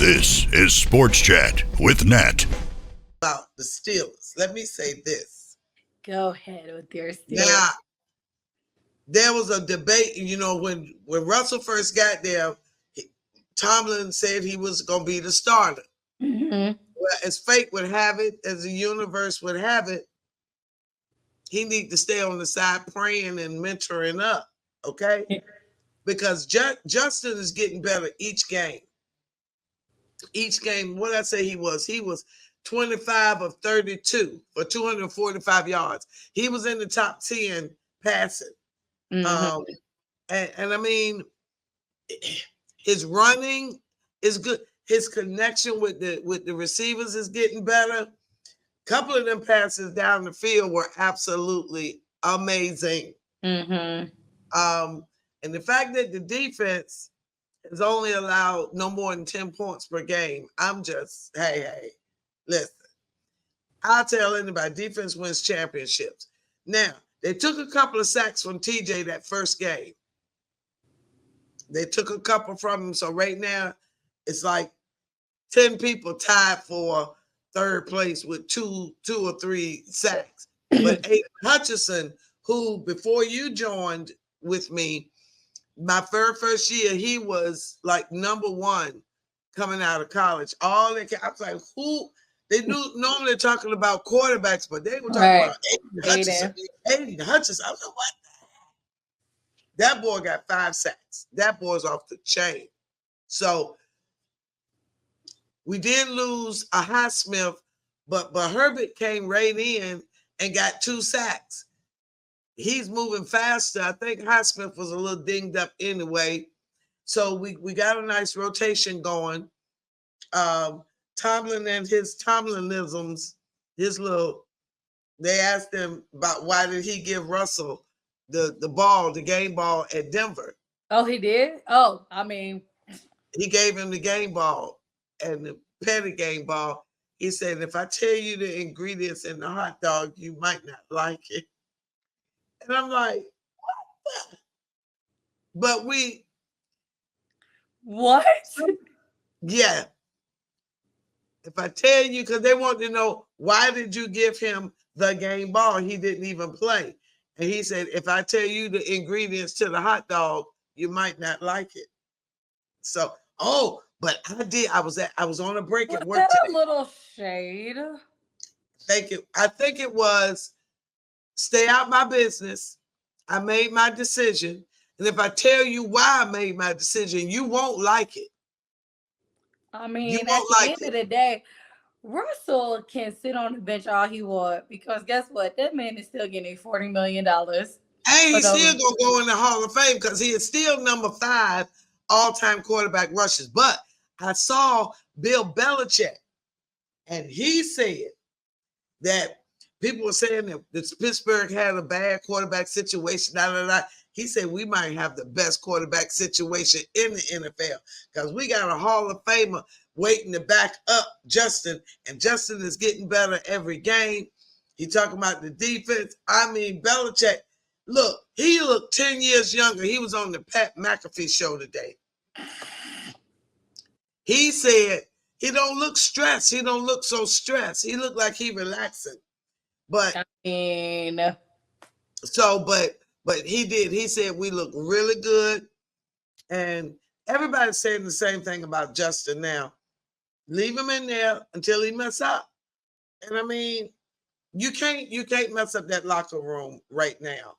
This is Sports Chat with Nat. About the Steelers. Let me say this. Go ahead with your Steelers. Now, there was a debate, when Russell first got there, Tomlin said he was going to be the starter. Mm-hmm. Well, as fate would have it, as the universe would have it, he need to stay on the side praying and mentoring up, okay? Because Justin is getting better each game. Each game, what did I say he was? He was 25 of 32 for 245 yards. He was in the top 10 passing. Mm-hmm. And I mean, his running is good. His connection with the receivers is getting better. A couple of them passes down the field were absolutely amazing. Mm-hmm. And the fact that the defense has only allowed no more than 10 points per game, I'm just, hey, listen. I'll tell anybody, defense wins championships. Now, they took a couple of sacks from TJ that first game. They took a couple from him. So right now, it's like 10 people tied for third place with two or three sacks. But Aiden Hutchinson, who before you joined with me, my first year, he was like number one coming out of college. I was like, who? They do normally talking about quarterbacks, but they were talking about Aiden Hutchinson. Aiden Hutchinson. I was like, what? That boy got 5 sacks. That boy's off the chain. So we did lose a Highsmith, but Herbert came right in and got 2 sacks. He's moving faster. I think Highsmith was a little dinged up anyway. So we got a nice rotation going. Tomlin and his Tomlinisms, they asked him about why did he give Russell the game ball at Denver. Oh, he did? Oh, I mean. He gave him the game ball and the petty game ball. He said, if I tell you the ingredients in the hot dog, you might not like it. And I'm like, what? But what? Yeah. If I tell you, because they want to know, why did you give him the game ball? He didn't even play. And he said, if I tell you the ingredients to the hot dog, you might not like it. So, but I was on a break at work today. A little shade. I think it was stay out my business. I made my decision. And if I tell you why I made my decision, you won't like it. I mean, at the end of the day, Russell can sit on the bench all he wants because guess what? That man is still getting $40 million. And he's still going to go in the Hall of Fame because he is still number 5 all-time quarterback rushes. But I saw Bill Belichick, and he said that people were saying that Pittsburgh had a bad quarterback situation. He said we might have the best quarterback situation in the NFL because we got a Hall of Famer waiting to back up Justin, and Justin is getting better every game. He talking about the defense. I mean, Belichick, look, he looked 10 years younger. He was on the Pat McAfee show today. He said he don't look stressed. He don't look so stressed. He looked like he relaxing. But I mean, but he did. He said we look really good, and everybody's saying the same thing about Justin now. Leave him in there until he mess up. And I mean, you can't mess up that locker room right now.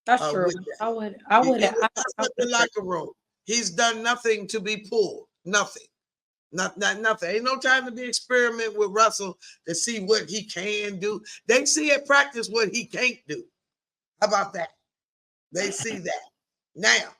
That's true. I would. Mess up the locker room. He's done nothing to be pulled. Nothing. Not nothing. Ain't no time to be experiment with Russell to see what he can do. They see at practice what he can't do. How about that? They see that. Now,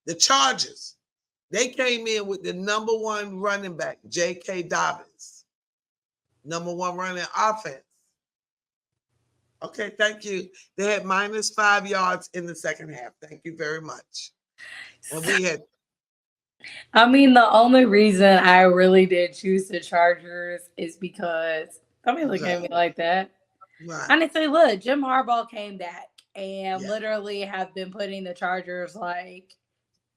the Chargers, they came in with the number 1 running back, J.K. Dobbins. Number 1 running offense. Okay, thank you. They had -5 yards in the second half. Thank you very much. And we had I mean, the only reason I really did choose the Chargers is because don't be looking at me like that. Right. Honestly, look, Jim Harbaugh came back and literally have been putting the Chargers like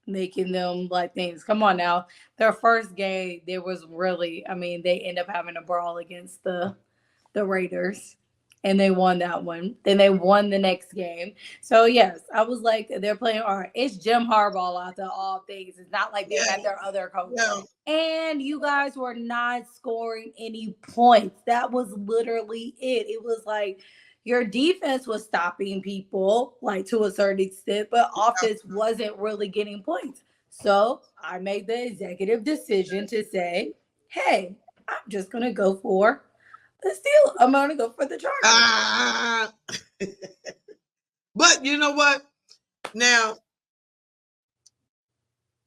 making them like things. Come on now. Their first game, there was really, I mean, they end up having a brawl against the Raiders. And they won that one. Then they won the next game. So yes, I was like, they're playing all right. It's Jim Harbaugh out of all things. It's not like they Yeah. had their other coach. Yeah. And you guys were not scoring any points. That was literally it. It was like your defense was stopping people, like to a certain extent, but offense wasn't really getting points. So I made the executive decision to say, hey, I'm just going to go for the steal. I'm going to go for the Chargers. But you know what? Now,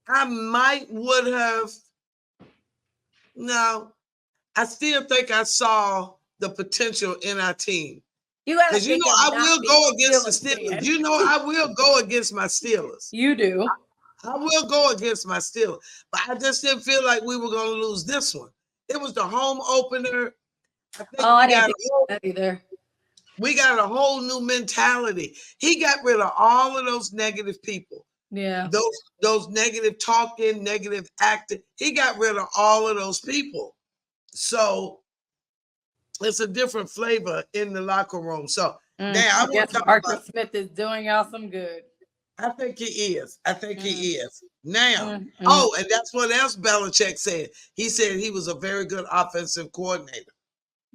I would have. No, I still think I saw the potential in our team. Because you know I will go against the Steelers. You know I will go against my Steelers. You do. I will go against my Steelers. But I just didn't feel like we were going to lose this one. It was the home opener. I didn't think that either. We got a whole new mentality. He got rid of all of those negative people. Yeah. Those negative talking, negative acting. He got rid of all of those people. So it's a different flavor in the locker room. So now I want to talk Arthur Smith is doing y'all some good. I think he is. He is. Now, and that's what else Belichick said. He said he was a very good offensive coordinator.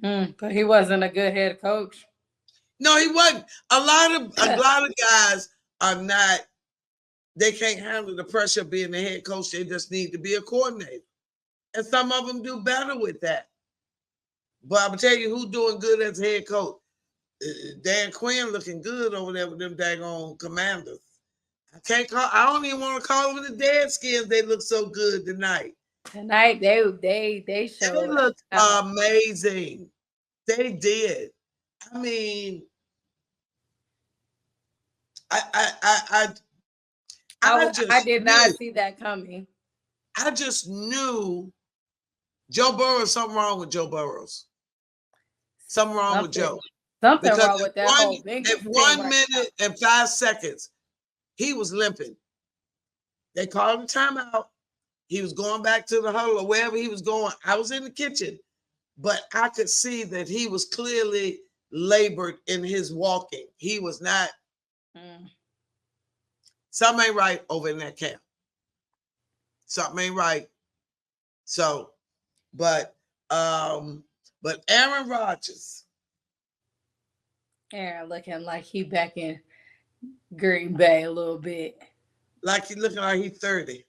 But he wasn't a good head coach. No, he wasn't. A lot of guys are not. They can't handle the pressure of being the head coach. They just need to be a coordinator, and some of them do better with that. But I'm gonna tell you who's doing good as a head coach. Dan Quinn looking good over there with them daggone Commanders. I don't even want to call them the Deadskins. They look so good tonight. Tonight they showed. They look amazing. They did. I mean, I did not see that coming. I just knew Joe Burrows. Something wrong with Joe Burrows. Something wrong with Joe. Something wrong with that whole thing. At 1 minute and 5 seconds, he was limping. They called him timeout. He was going back to the huddle or wherever he was going. I was in the kitchen, but I could see that he was clearly labored in his walking. He was not. Something ain't right over in that camp. Something ain't right. So, but Aaron Rodgers. Aaron looking like he back in Green Bay a little bit. Like he looking like he's 30.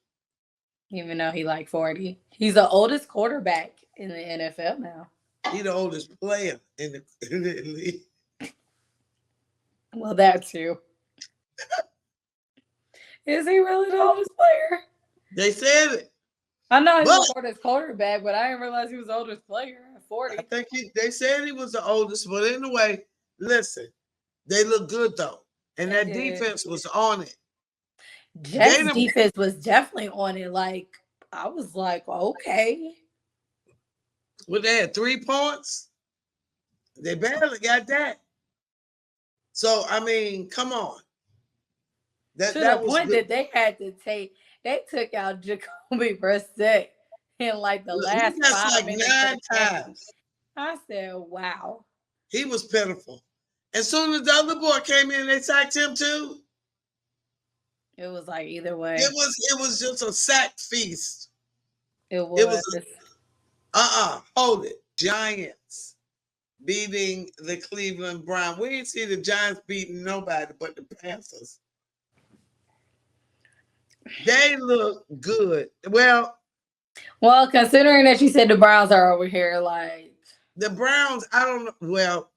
Even though he like 40. He's the oldest quarterback in the NFL now. He's the oldest player in the league. Well, that too. Is he really the oldest player? They said it. I know he's the oldest quarterback, but I didn't realize he was the oldest player at 40. I think they said he was the oldest, but anyway, listen, they look good though. And that defense was on it. Jets' defense was definitely on it. Like, I was like, okay. Well, they had 3 points. They barely got that. So, I mean, come on. That was the point that they had to take. They took out Jacoby Brissett in like the last 5 minutes. 9 times. I said, wow. He was pitiful. As soon as the other boy came in, they sacked him too. It was like either way. It was just a sack feast. It was. Hold it. Giants beating the Cleveland Browns. We didn't see the Giants beating nobody but the Panthers. They look good. Well, considering that you said the Browns are over here, like the Browns, I don't know. Well,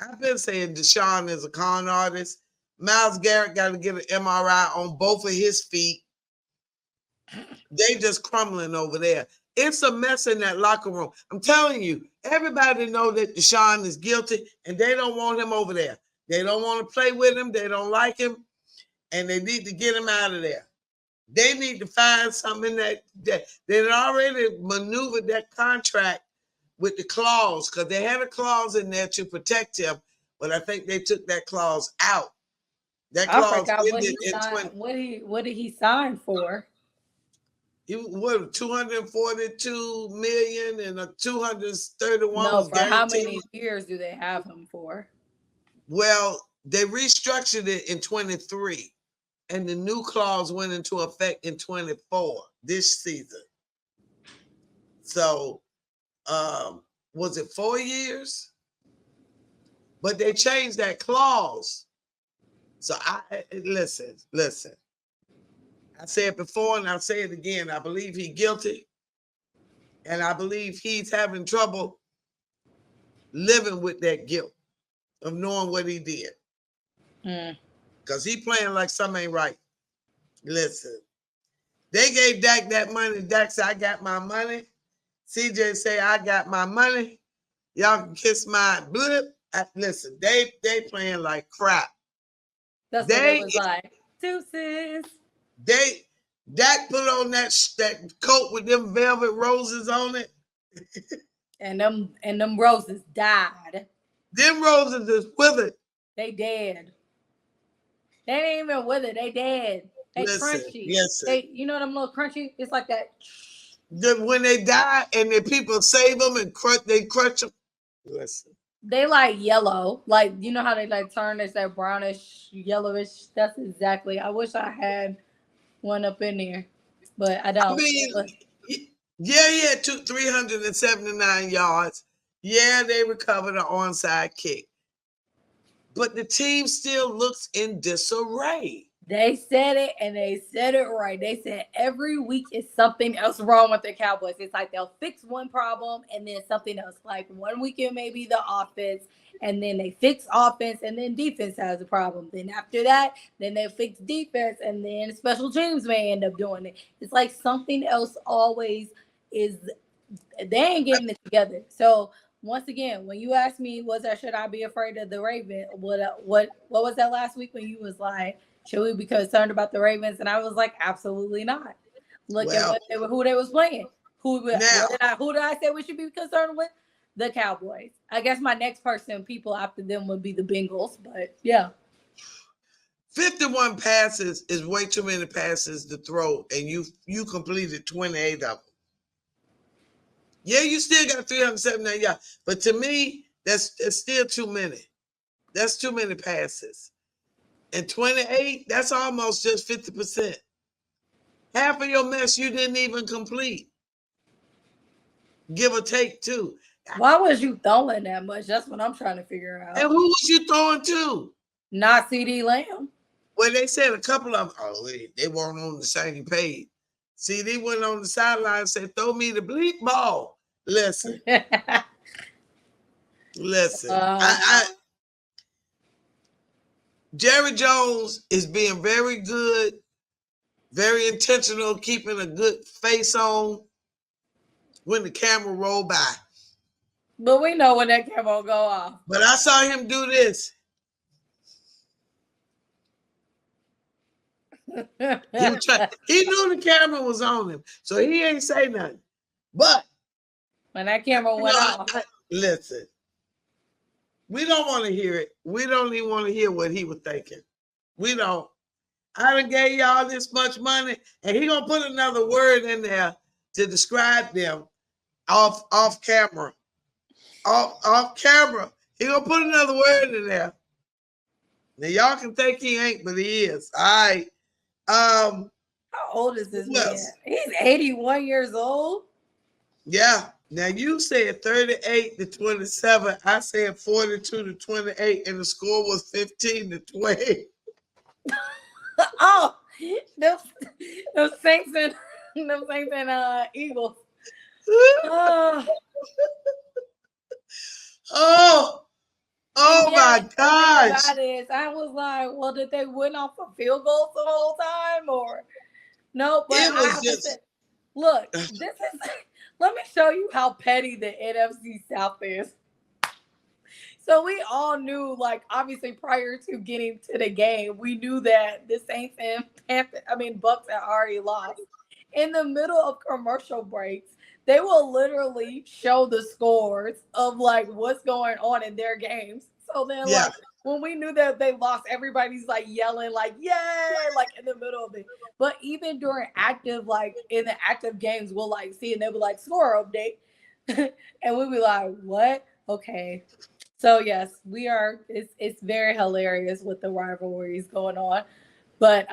I've been saying Deshaun is a con artist. Myles Garrett got to get an MRI on both of his feet. They just crumbling over there. It's a mess in that locker room. I'm telling you, everybody know that Deshaun is guilty, and they don't want him over there. They don't want to play with him. They don't like him, and they need to get him out of there. They need to find something that they had already maneuvered that contract with the clause, because they had a clause in there to protect him, but I think they took that clause out. That I clause forgot what ended he in signed. 20. What did he sign for? What 242 million and a 231 No, was for how guaranteed. many years do they have him for? Well, they restructured it in 23, and the new clause went into effect in 24 this season. So, was it 4 years? But they changed that clause. So listen. I said it before and I'll say it again. I believe he's guilty. And I believe he's having trouble living with that guilt of knowing what he did. Because he playing like something ain't right. Listen, they gave Dak that money. Dak said, I got my money. CJ say, I got my money. Y'all can kiss my blip. Listen, they playing like crap. That's what it was like. Deuces. Dak put on that coat with them velvet roses on it. And them roses died. Them roses is withered. They dead. They ain't even withered. They dead. They crunchy. Listen. They, you know them little crunchy? It's like that. When they die and the people save them and they crush them. Listen. They like yellow. Like, you know how they like turn this that brownish, yellowish. That's exactly. I wish I had one up in there, but I don't. I mean, yeah, he had 379 yards. Yeah, they recovered an onside kick. But the team still looks in disarray. They said it, and they said it right. They said every week is something else wrong with the Cowboys. It's like they'll fix one problem and then something else. Like 1 weekend maybe the offense, and then they fix offense, and then defense has a problem. Then after that, then they fix defense, and then special teams may end up doing it. It's like something else always is. They ain't getting it together. So once again, when you asked me, should I be afraid of the Ravens? What was that last week when you was like, should we be concerned about the Ravens? And I was like, absolutely not. Look at who they was playing. Who did I say we should be concerned with? The Cowboys. I guess my next people after them would be the Bengals, but yeah. 51 passes is way too many passes to throw, and you completed 28 of them. Yeah, you still got 379 yards, but to me, that's still too many. That's too many passes. And 28, that's almost just 50%. Half of your mess you didn't even complete. Give or take, too. Why was you throwing that much? That's what I'm trying to figure out. And who was you throwing to? Not CeeDee Lamb. Well, they said a couple of them, they weren't on the same page. CeeDee went on the sideline and said, throw me the bleep ball. Listen. Jerry Jones is being very good, very intentional, keeping a good face on when the camera roll by. But we know when that camera will go off. But I saw him do this. He knew the camera was on him, so he ain't say nothing. But when that camera went off. Listen. We don't want to hear it. We don't even want to hear what he was thinking. We don't. I done gave y'all this much money, and he gonna put another word in there to describe them off camera. Off camera. He gonna put another word in there. Now y'all can think he ain't, but he is. All right. How old is this man? He's 81 years old. Yeah. Now you said 38 to 27. I said 42 to 28, and the score was 15 to 20. Oh, those Saints and Eagles. Oh my gosh. I was like, well, did they win off of field goals the whole time or no? But it was just look, this is let me show you how petty the NFC South is. So we all knew, like, obviously prior to getting to the game, we knew that the Saints and Bucks had already lost. In the middle of commercial breaks, they will literally show the scores of like what's going on in their games. So then, like, when we knew that they lost, everybody's like yelling, like, yay, like in the middle of it. But even during active, like in the active games, we'll like see and they'll be like, score update. And we'll be like, what? Okay. So yes, we are, it's very hilarious with the rivalries going on. But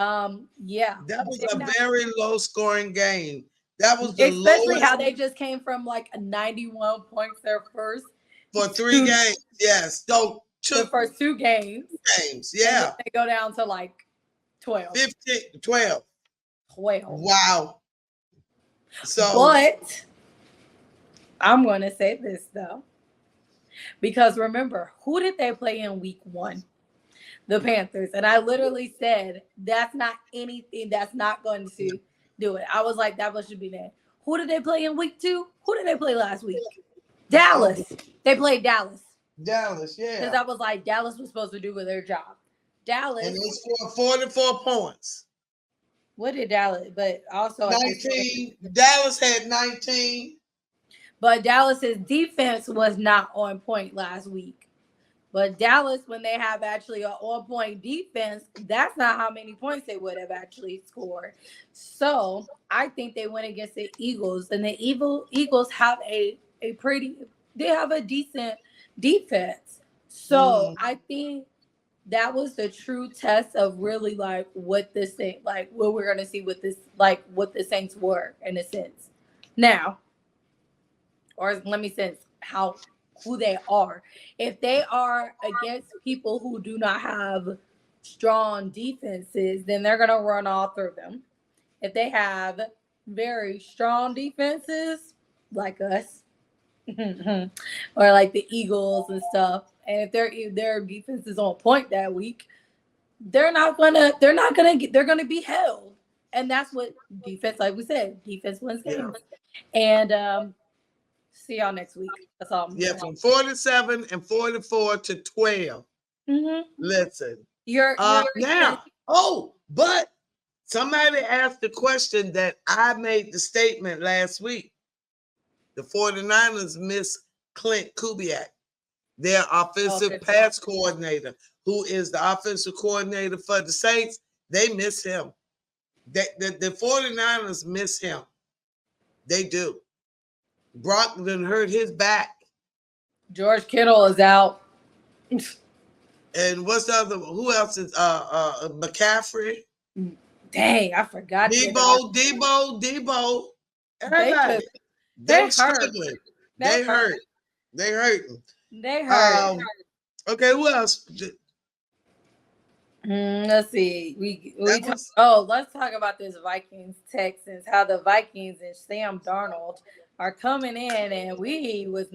yeah. That was a very low scoring game. That was the Especially lowest how they just came from like a 91 points their first for 3 games. Yes. So the first 2 games. games. Yeah. They go down to like 12. 15, 12. 12. Wow. So But I'm going to say this though. Because remember, who did they play in week 1? The Panthers. And I literally said, that's not anything that's not going to do it. I was like, that should be that. Who did they play in week 2? Who did they play last week? Dallas. They played Dallas. Dallas, yeah. Because I was like, Dallas was supposed to do with their job. Dallas. And they scored 44 points. What did Dallas? But also 19. Dallas had 19. But Dallas's defense was not on point last week. But Dallas, when they have actually an on-point defense, that's not how many points they would have actually scored. So I think they went against the Eagles, and the Eagles have they have a decent defense. So I think that was the true test of really like what this thing, like what we're gonna see with this, like what the Saints were in a sense. Now, or let me sense who they are. If they are against people who do not have strong defenses, then they're going to run all through them. If they have very strong defenses, like us, or like the Eagles and stuff, and if their defense is on point that week, they're going to be held. And that's what defense, like we said, defense wins games. And see y'all next week. That's all. From 47 and 44 to 12. Listen. You're now. But somebody asked the question that I made the statement last week. The 49ers miss Clint Kubiak, their offensive pass coordinator, who is the offensive coordinator for the Saints. They miss him. The 49ers miss him. They do. Brock done hurt his back. George Kittle is out. And what's the other? Who else is McCaffrey? Dang, I forgot. Debo. Everybody. They struggling. They hurt. They hurting. They hurt. Okay, who else? Let's see. Let's talk about this Vikings Texans. How the Vikings and Sam Darnold are coming in, and we was